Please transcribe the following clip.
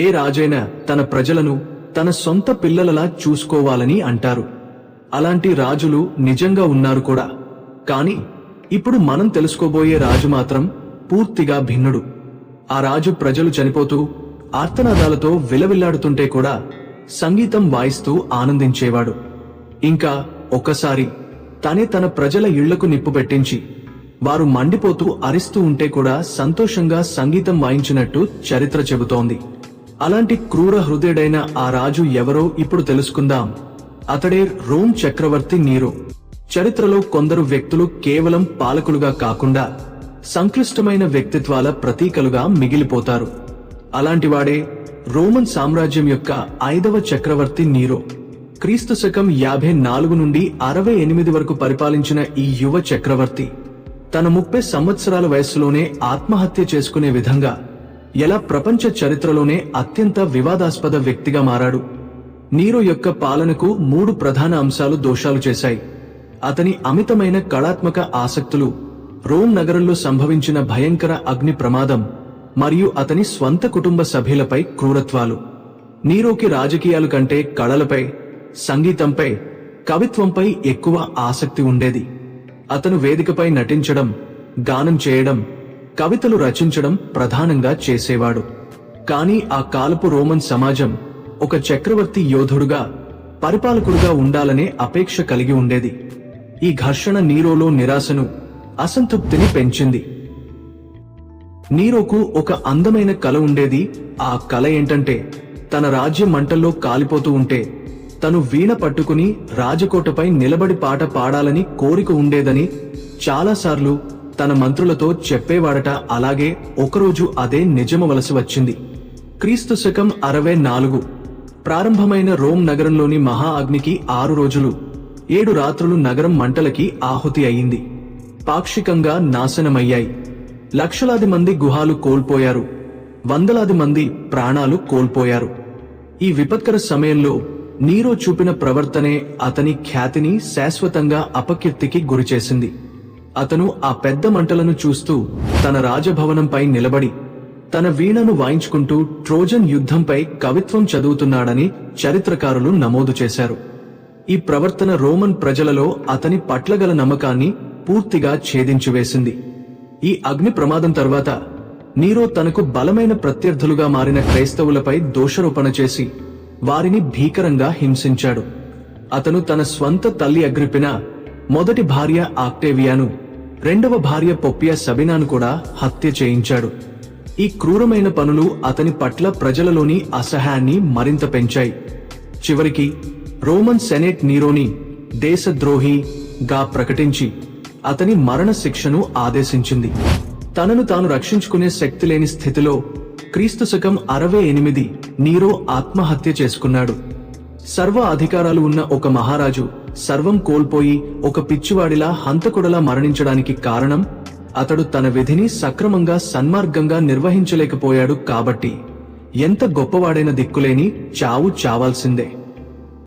ఏ రాజైనా తన ప్రజలను తన సొంత పిల్లలలా చూసుకోవాలని అంటారు. అలాంటి రాజులు నిజంగా ఉన్నారు కూడా. కాని ఇప్పుడు మనం తెలుసుకోబోయే రాజు మాత్రం పూర్తిగా భిన్నుడు. ఆ రాజు ప్రజలు చనిపోతూ ఆర్తనాదాలతో విలవిల్లాడుతుంటే కూడా సంగీతం వాయిస్తూ ఆనందించేవాడు. ఇంకా ఒక్కసారి తనే తన ప్రజల ఇళ్లకు నిప్పు పెట్టించి వారు మండిపోతూ అరిస్తూ ఉంటే కూడా సంతోషంగా సంగీతం వాయించినట్టు చరిత్ర చెబుతోంది. అలాంటి క్రూర హృదయుడైన ఆ రాజు ఎవరో ఇప్పుడు తెలుసుకుందాం. అతడే రోమ్ చక్రవర్తి నీరో. చరిత్రలో కొందరు వ్యక్తులు కేవలం పాలకులుగా కాకుండా సంక్లిష్టమైన వ్యక్తిత్వాల ప్రతీకలుగా మిగిలిపోతారు. అలాంటివాడే రోమన్ సామ్రాజ్యం యొక్క 5వ చక్రవర్తి నీరో. క్రీస్తు శకం 54 నుండి 68 వరకు పరిపాలించిన ఈ యువ చక్రవర్తి తన 30 సంవత్సరాల వయస్సులోనే ఆత్మహత్య చేసుకునే విధంగా ఎలా ప్రపంచ చరిత్రలోనే అత్యంత వివాదాస్పద వ్యక్తిగా మారాడు. నీరో యొక్క పాలనకు 3 ప్రధాన అంశాలు దోషాలు చేశాయి. అతని అమితమైన కళాత్మక ఆసక్తులు, రోమ్ నగరంలో సంభవించిన భయంకర అగ్ని ప్రమాదం మరియు అతని స్వంత కుటుంబ సభ్యులపై క్రూరత్వాలు. నీరోకి రాజకీయాలు కంటే కళలపై, సంగీతంపై, కవిత్వంపై ఎక్కువ ఆసక్తి ఉండేది. అతను వేదికపై నటించడం, గానం చేయడం, కవితలు రచించడం ప్రధానంగా చేసేవాడు. కానీ ఆ కాలపు రోమన్ సమాజం ఒక చక్రవర్తి యోధుడుగా, పరిపాలకుడుగా ఉండాలనే అపేక్ష కలిగి ఉండేది. ఈ ఘర్షణ నీరోలో నిరాశను, అసంతృప్తిని పెంచింది. నీరోకు ఒక అందమైన కల ఉండేది. ఆ కల ఏంటంటే తన రాజ్యం మంటల్లో కాలిపోతూ ఉంటే తను వీణ పట్టుకుని రాజకోటపై నిలబడి పాట పాడాలని కోరిక ఉండేదని చాలాసార్లు తన మంత్రులతో చెప్పేవాడట. అలాగే ఒకరోజు అదే నిజమవలసి వచ్చింది. క్రీస్తు శకం 64 ప్రారంభమైన రోమ్ నగరంలోని మహా అగ్నికి 6 రోజులు 7 రాత్రులు నగరం మంటలకి ఆహుతి అయింది. పాక్షికంగా నాశనమయ్యాయి. లక్షలాది మంది గుహాలు కోల్పోయారు. వందలాది మంది ప్రాణాలు కోల్పోయారు. ఈ విపత్కర సమయంలో నీరో చూపిన ప్రవర్తనే అతని ఖ్యాతిని శాశ్వతంగా అపకీర్తికి గురిచేసింది. అతను ఆ పెద్ద మంటలను చూస్తూ తన రాజభవనంపై నిలబడి తన వీణను వాయించుకుంటూ ట్రోజన్ యుద్ధంపై కవిత్వం చదువుతున్నాడని చరిత్రకారులు నమోదు చేశారు. ఈ ప్రవర్తన రోమన్ ప్రజలలో అతని పట్లగల నమ్మకాన్ని పూర్తిగా ఛేదించివేసింది. ఈ అగ్ని ప్రమాదం తర్వాత నీరో తనకు బలమైన ప్రత్యర్థులుగా మారిన క్రైస్తవులపై దోషారోపణ చేసి వారిని భీకరంగా హింసించాడు. అతను తన స్వంత తల్లి అగ్రిప్పిన, మొదటి భార్య ఆక్టేవియాను, రెండవ భార్య పొప్పియా సబినాను కూడా హత్య చేయించాడు. ఈ క్రూరమైన పనులు అతని పట్ల ప్రజలలోని అసహ్యాన్ని మరింత పెంచాయి. చివరికి రోమన్ సెనేట్ నీరోని దేశద్రోహిగా ప్రకటించి అతని మరణ శిక్షను ఆదేశించింది. తనను తాను రక్షించుకునే శక్తి లేని స్థితిలో క్రీస్తు శకం 68 నీరో ఆత్మహత్య చేసుకున్నాడు. సర్వ అధికారాలు ఉన్న ఒక మహారాజు సర్వం కోల్పోయి ఒక పిచ్చివాడిలా, హంతకుడలా మరణించడానికి కారణం అతడు తన విధిని సక్రమంగా, సన్మార్గంగా నిర్వహించలేకపోయాడు. కాబట్టి ఎంత గొప్పవాడైన దిక్కులేని చావు చావాల్సిందే.